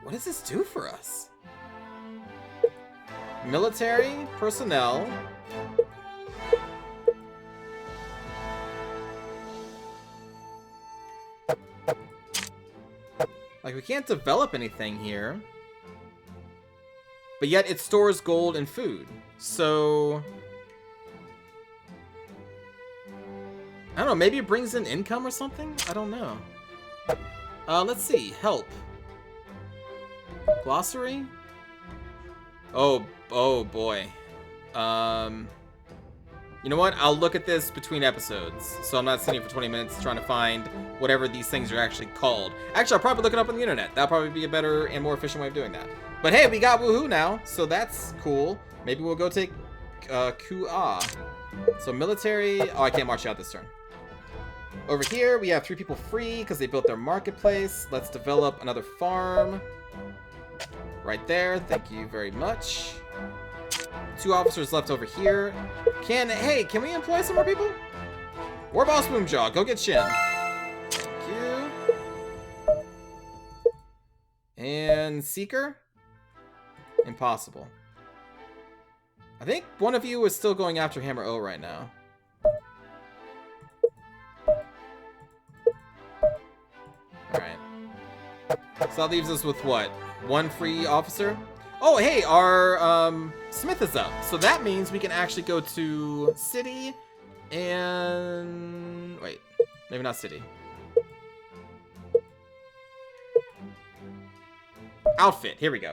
What does this do for us? Military personnel. Like, we can't develop anything here. But yet it stores gold and food. So I don't know, maybe it brings in income or something? I don't know. Let's see. Help. Glossary? Oh boy. You know what? I'll look at this between episodes. So I'm not sitting for 20 minutes trying to find whatever these things are actually called. Actually, I'll probably look it up on the internet. That'll probably be a better and more efficient way of doing that. But hey, we got woohoo now, so that's cool. Maybe we'll go take Ku'a. So military. Oh, I can't march out this turn. Over here, we have 3 people free because they built their marketplace. Let's develop another farm. Right there. Thank you very much. 2 officers left over here. Hey, can we employ some more people? War Boss Boomjaw, go get Shin. Thank you. And Seeker? Impossible. I think one of you is still going after Hammer O right now. Alright. So that leaves us with what? 1 free officer? Oh, hey, our Smith is up. So that means we can actually go to City and... Wait, maybe not City. Outfit, here we go.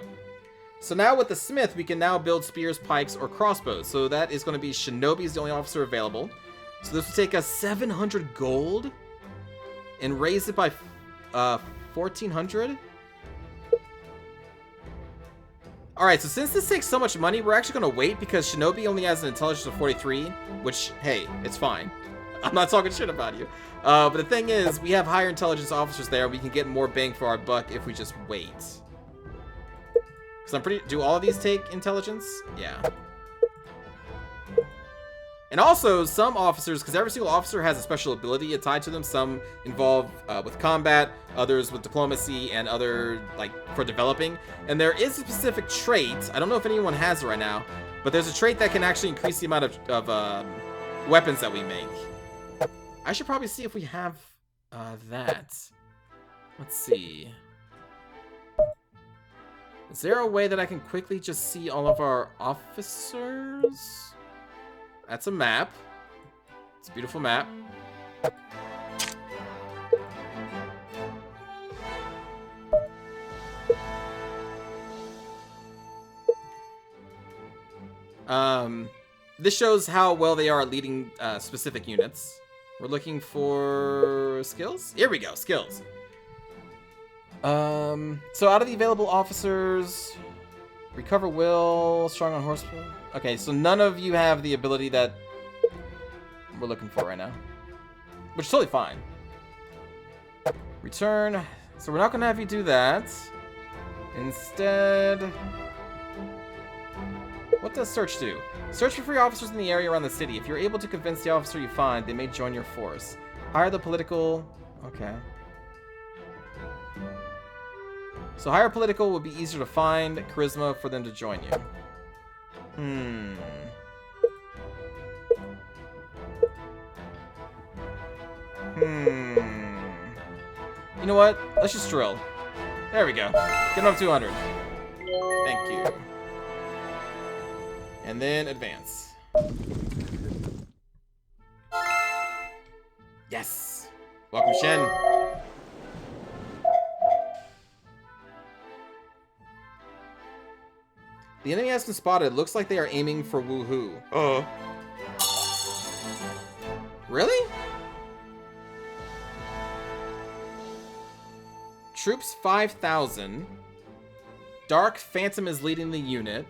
So now with the Smith, we can now build spears, pikes, or crossbows. So that is going to be Shinobi's the only officer available. So this will take us 700 gold and raise it by 1,400. Alright, so since this takes so much money, we're actually going to wait because Shinobi only has an intelligence of 43, which, hey, it's fine. I'm not talking shit about you. But the thing is, we have higher intelligence officers there. We can get more bang for our buck if we just wait. Because I'm pretty... Do all of these take intelligence? Yeah. And also, some officers, because every single officer has a special ability tied to them. Some involve with combat, others with diplomacy, and other, like, for developing. And there is a specific trait, I don't know if anyone has it right now, but there's a trait that can actually increase the amount of weapons that we make. I should probably see if we have that. Let's see. Is there a way that I can quickly just see all of our officers? That's a map. It's a beautiful map. This shows how well they are at leading specific units. We're looking for skills? Here we go, skills. So out of the available officers, recover will, strong on horsepower. Okay, so none of you have the ability that we're looking for right now, which is totally fine. Return. So we're not going to have you do that. Instead, what does search do? Search for free officers in the area around the city. If you're able to convince the officer you find, they may join your force. Hire the political... Okay. So higher political would be easier to find, charisma for them to join you. You know what? Let's just drill. There we go. Get him up 200. Thank you. And then advance. Yes. Welcome, Shen. The enemy has been spotted. Looks like they are aiming for woohoo. Really? Troops 5,000. Dark Phantom is leading the unit.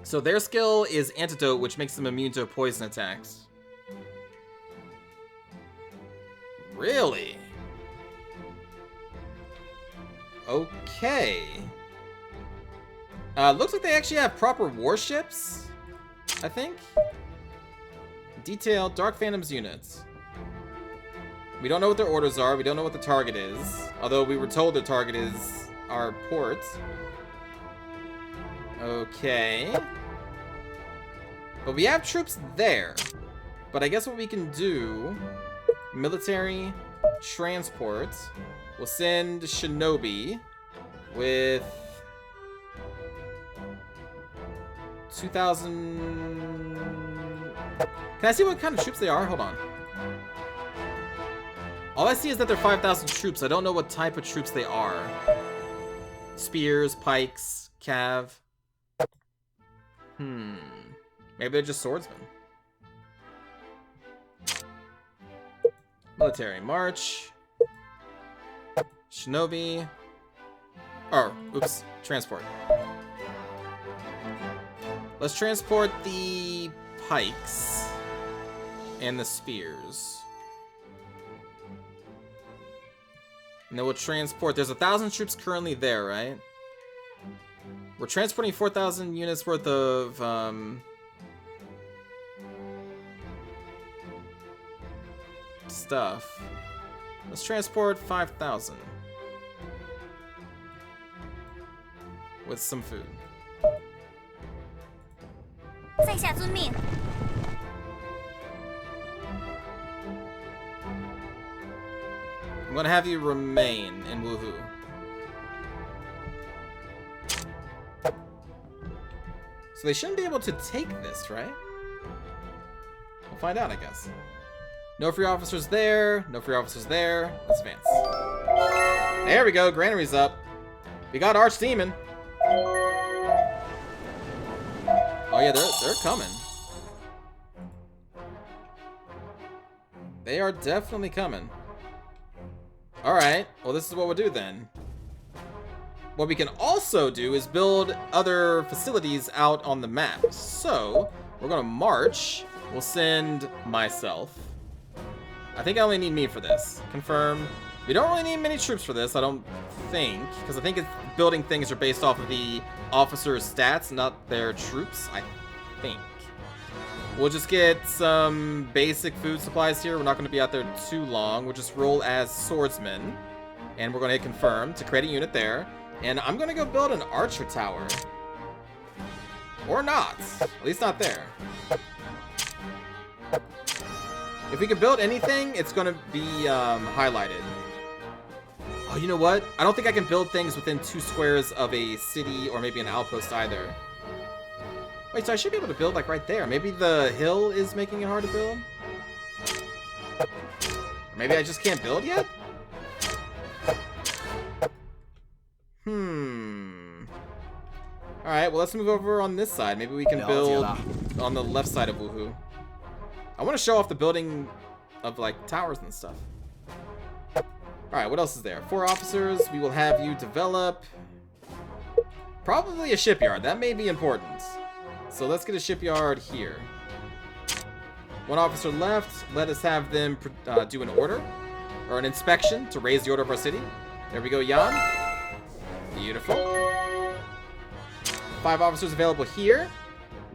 So their skill is Antidote, which makes them immune to poison attacks. Really? Okay. Looks like they actually have proper warships, I think. Detailed Dark Phantom's units. We don't know what their orders are. We don't know what the target is. Although we were told the target is our port. Okay. But we have troops there. But I guess what we can do... Military transport. We'll send Shinobi with 2,000... Can I see what kind of troops they are? Hold on. All I see is that they're 5,000 troops. I don't know what type of troops they are. Spears, pikes, cav. Maybe they're just swordsmen. Military march. Shinobi. Oh, oops. Transport. Let's transport the pikes and the spears. And then we'll transport. There's 1,000 troops currently there, right? We're transporting 4,000 units worth of stuff. Let's transport 5,000 with some food. 在下遵命。 I'm gonna have you remain in Woohoo. So they shouldn't be able to take this, right? We'll find out, I guess. No free officers there. No free officers there. Let's advance. There we go. Granary's up. We got Archdemon. Oh yeah, they're coming. They are definitely coming. Alright, well this is what we'll do then. What we can also do is build other facilities out on the map. So, we're gonna march. We'll send myself. I think I only need me for this. Confirm. We don't really need many troops for this, I don't think. Because I think building things are based off of the officers' stats, not their troops, I think. We'll just get some basic food supplies here. We're not going to be out there too long. We'll just roll as swordsmen. And we're going to hit confirm to create a unit there. And I'm going to go build an archer tower. Or not. At least not there. If we can build anything, it's going to be highlighted. Oh, you know what? I don't think I can build things within 2 squares of a city or maybe an outpost either. Wait, so I should be able to build like right there. Maybe the hill is making it hard to build? Or maybe I just can't build yet? Alright, well let's move over on this side. Maybe we can build on the left side of Woohoo. I want to show off the building of like towers and stuff. Alright, what else is there? 4 officers. We will have you develop probably a shipyard. That may be important. So let's get a shipyard here. 1 officer left. Let us have them do an order or an inspection to raise the order of our city. There we go, Jan. Beautiful. 5 officers available here.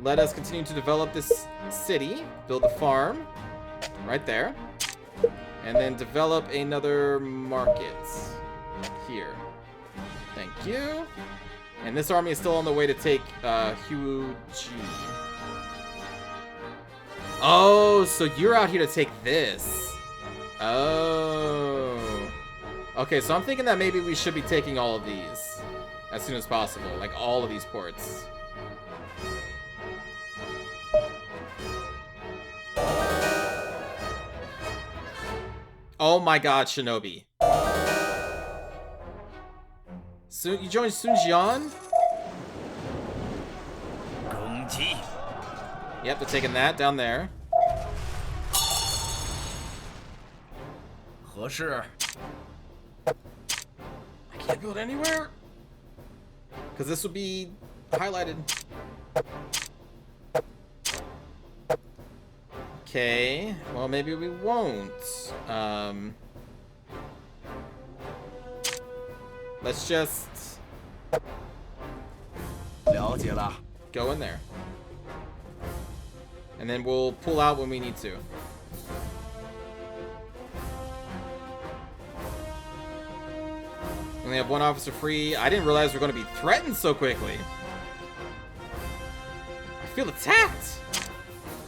Let us continue to develop this city. Build a farm right there. And then develop another market here. Thank you. And this army is still on the way to take Huji. Oh, so you're out here to take this. Oh. Okay, so I'm thinking that maybe we should be taking all of these as soon as possible. Like all of these ports. Oh my god, Shinobi. So you joined Sunjian? Yep, they're taking that down there. Can I build anywhere? Because this would be highlighted. Okay, well maybe we won't. Let's just 了解了。 go in there. And then we'll pull out when we need to. We only have one officer free. I didn't realize we're going to be threatened so quickly. I feel attacked.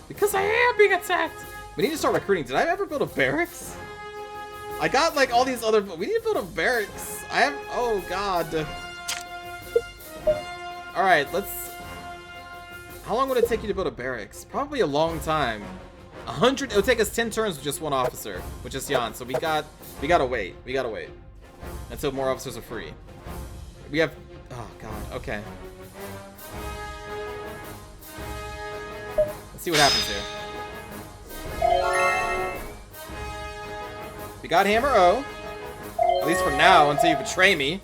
Because I am being attacked. We need to start recruiting. Did I ever build a barracks? I got like all these other... We need to build a barracks. I have... Oh, God. Alright, let's... How long would it take you to build a barracks? Probably a long time. 100... It would take us 10 turns with just one officer, which is Jan. So we gotta wait. We gotta wait. Until more officers are free. We have... Oh, God. Okay. Let's see what happens here. We got Hammer O. At least for now, until you betray me.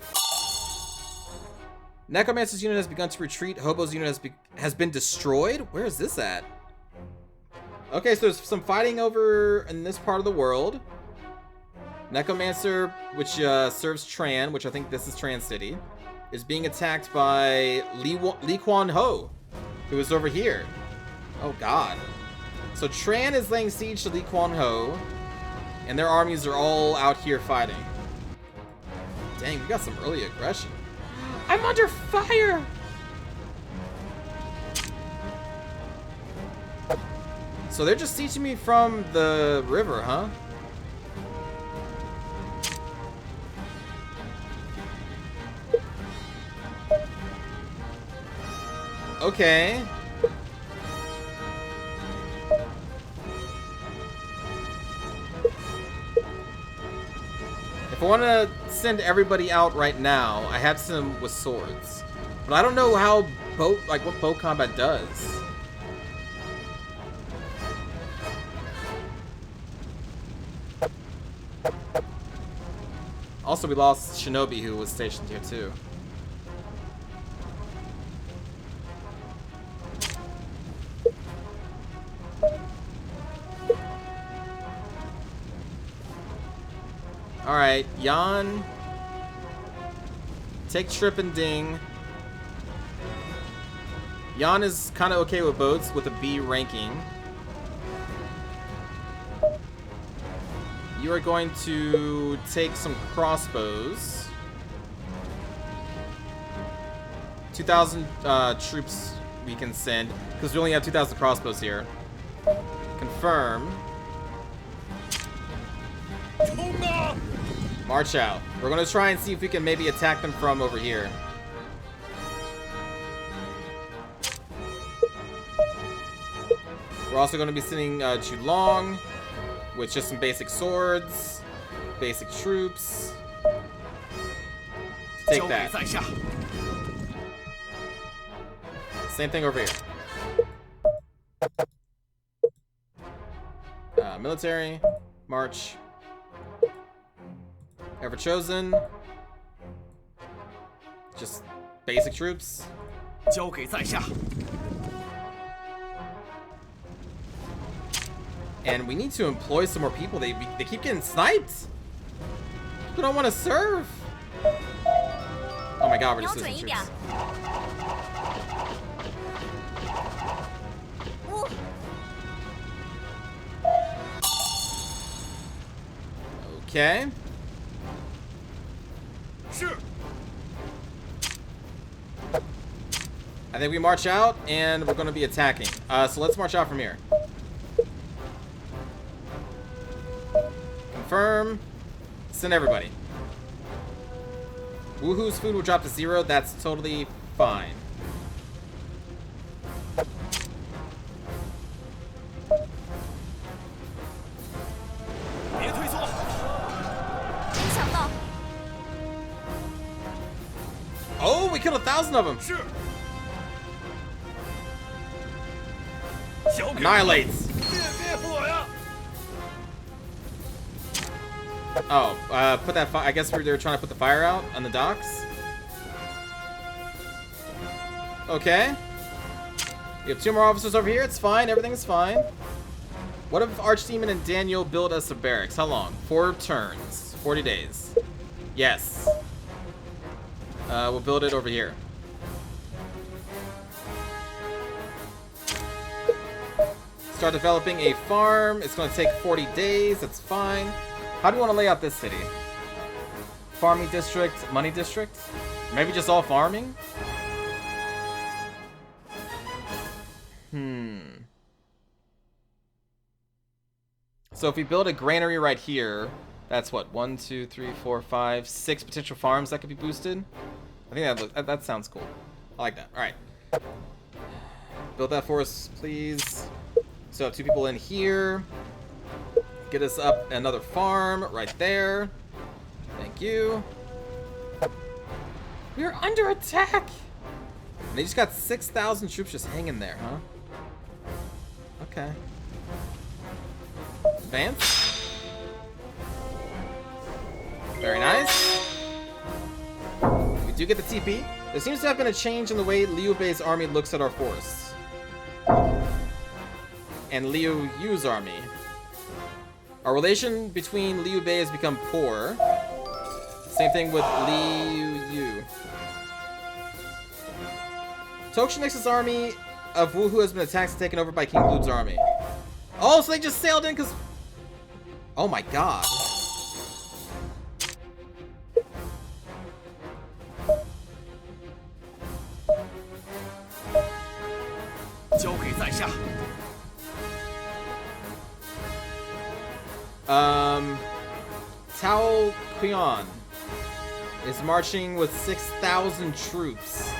Necromancer's unit has begun to retreat. Hobo's unit has been destroyed. Where is this at? Okay, so there's some fighting over in this part of the world. Necromancer, which serves Tran, which I think this is Tran City, is being attacked by Li Quan Ho, who is over here. Oh, God. So Tran is laying siege to Li Quan Ho, and their armies are all out here fighting. Dang, we got some early aggression. I'm under fire! So they're just teaching me from the river, huh? Okay. If I want to send everybody out right now, I have some with swords. But I don't know how what bow combat does. Also, we lost Shinobi, who was stationed here too. Alright, Jan. Take Trip and Ding. Jan is kind of okay with boats with a B ranking. You are going to take some crossbows. 2,000 troops we can send, because we only have 2,000 crossbows here. Confirm. March out. We're going to try and see if we can maybe attack them from over here. We're also going to be sending Julong with just some basic swords, basic troops. Take that. Same thing over here. Military, march. Ever chosen. Just basic troops. And we need to employ some more people. They keep getting sniped. People don't want to serve. Oh my God, we're just losing troops. Okay. Sure. I think we march out, and we're going to be attacking. So let's march out from here. Confirm. Send everybody. Woohoo's food will drop to 0. That's totally fine. Oh, we killed 1,000 of them. Sure. Annihilates. Oh, put that I guess they were trying to put the fire out on the docks. Okay. We have 2 more officers over here. It's fine. Everything is fine. What if Archdemon and Daniel build us a barracks? How long? 4 turns. 40 days. Yes. We'll build it over here. Start developing a farm. It's going to take 40 days. That's fine. How do you want to lay out this city? Farming district, money district? Maybe just all farming? So if we build a granary right here, that's what, 1, 2, 3, 4, 5, 6 potential farms that could be boosted. I think that sounds cool. I like that. All right, build that for us, please. So have 2 people in here. Get us up another farm right there. Thank you. We are under attack. They just got 6,000 troops just hanging there, huh? Okay. Advance. Very nice. We do get the TP. There seems to have been a change in the way Liu Bei's army looks at our force. And Liu Yu's army. Our relation between Liu Bei has become poor. Same thing with Liu Yu. Tokshinix's army of Wuhu has been attacked and taken over by King Blood's army. Oh, so they just sailed in because... Oh my god. Tao Qian is marching with 6,000 troops.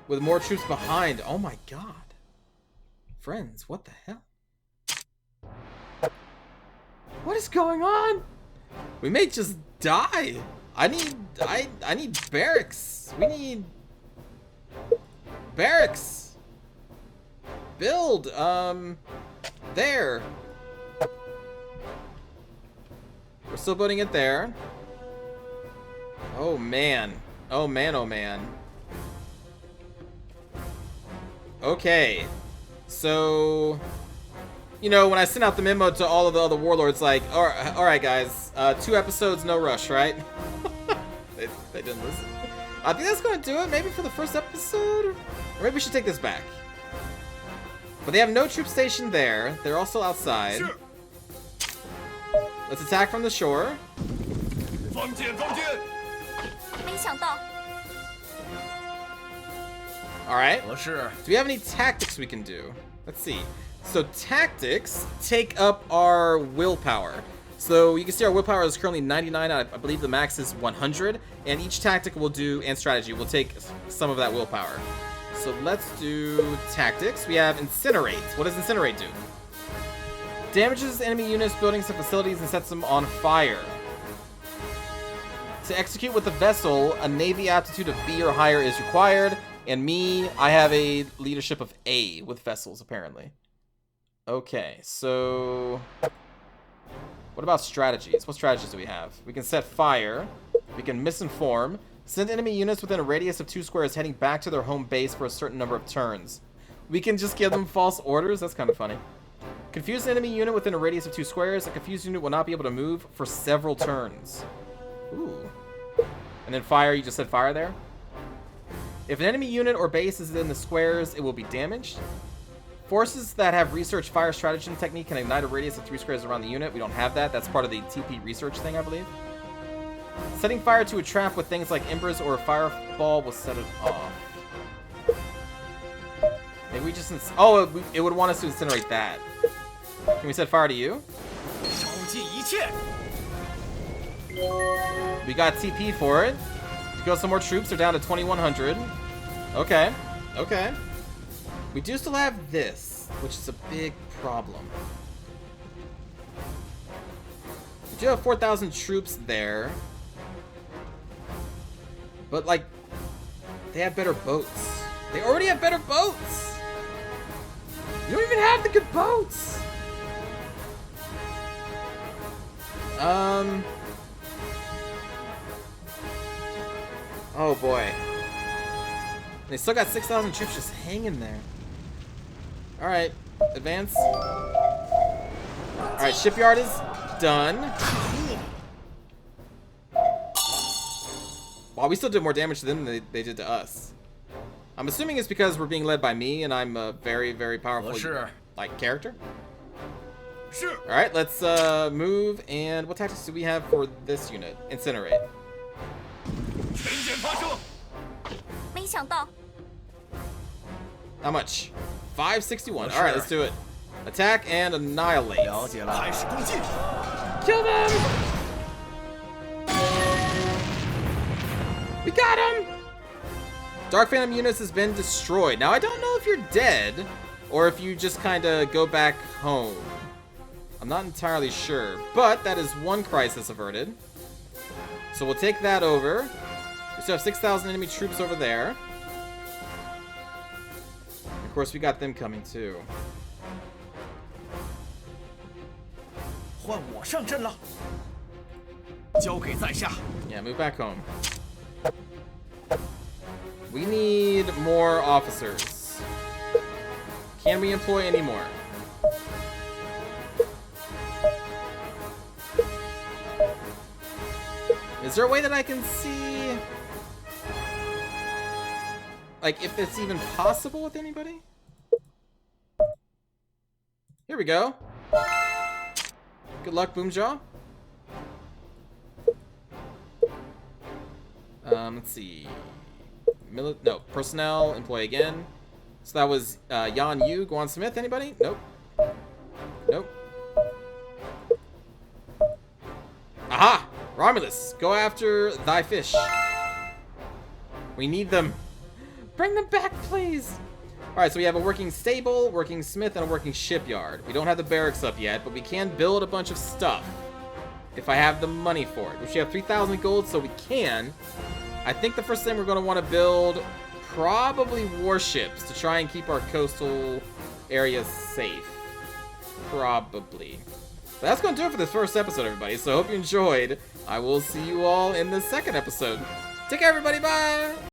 With more troops behind. Oh my god. Friends, what the hell? What is going on? We may just die. I need barracks. We need barracks. Build. There. We're still building it there. Oh man. Oh man, oh man. Okay. So, you know, when I sent out the memo to all of the other warlords, like, all right guys, 2 episodes, no rush, right? they didn't listen. I think that's going to do it, maybe for the first episode? Or maybe we should take this back. But they have no troop station there. They're also outside. Sure. Let's attack from the shore. Alright. Do we have any tactics we can do? Let's see. So tactics take up our willpower. So you can see our willpower is currently 99. I believe the max is 100. And each tactic will do, and strategy, will take some of that willpower. So let's do tactics. We have Incinerate. What does Incinerate do? Damages enemy units, buildings, and facilities and sets them on fire. To execute with the vessel, a navy aptitude of B or higher is required. And me, I have a leadership of A with vessels, apparently. Okay, so... what about strategies? What strategies do we have? We can set fire. We can misinform. Send enemy units within a radius of 2 squares heading back to their home base for a certain number of turns. We can just give them false orders? That's kind of funny. Confuse an enemy unit within a radius of 2 squares. A confused unit will not be able to move for several turns. Ooh. And then fire, you just said fire there? If an enemy unit or base is in the squares, it will be damaged. Forces that have researched fire stratagem technique can ignite a radius of 3 squares around the unit. We don't have that. That's part of the TP research thing, I believe. Setting fire to a trap with things like embers or a fireball will set it off. Maybe we just... oh, it would want us to incinerate that. Can we set fire to you? We got TP for it. We got some more troops. They're down to 2,100. Okay. Okay. We do still have this, which is a big problem. We do have 4,000 troops there. But, like, they have better boats. They already have better boats! You don't even have the good boats! Oh boy. They still got 6,000 troops just hanging there. Alright, advance. Alright, shipyard is done. Wow, we still did more damage to them than they did to us. I'm assuming it's because we're being led by me and I'm a very, very powerful like character. Sure. Alright, let's move. And what tactics do we have for this unit? Incinerate. 全舰发射。没想到 How much? 561. Alright, let's do it. Attack and annihilate. 了解了。开始攻击。 Kill them! We got him! Dark Phantom units has been destroyed. Now, I don't know if you're dead or if you just kind of go back home. I'm not entirely sure, but that is one crisis averted. So we'll take that over. We still have 6,000 enemy troops over there. Of course, we got them coming too. 换我上阵了。交给在下。 Yeah, move back home. We need more officers. Can we employ any more? Is there a way that I can see, like, if it's even possible with anybody? Here we go. Good luck, Boomjaw. Let's see. No, personnel, employ again. So that was Yan Yu, Guan Smith, anybody? Nope. Nope. Aha! Romulus, go after thy fish. We need them. Bring them back, please. Alright, so we have a working stable, working smith, and a working shipyard. We don't have the barracks up yet, but we can build a bunch of stuff if I have the money for it. Which we have 3,000 gold, so we can. I think the first thing we're going to want to build probably warships to try and keep our coastal areas safe. Probably. But that's going to do it for this first episode, everybody. So I hope you enjoyed. I will see you all in the second episode. Take care, everybody. Bye!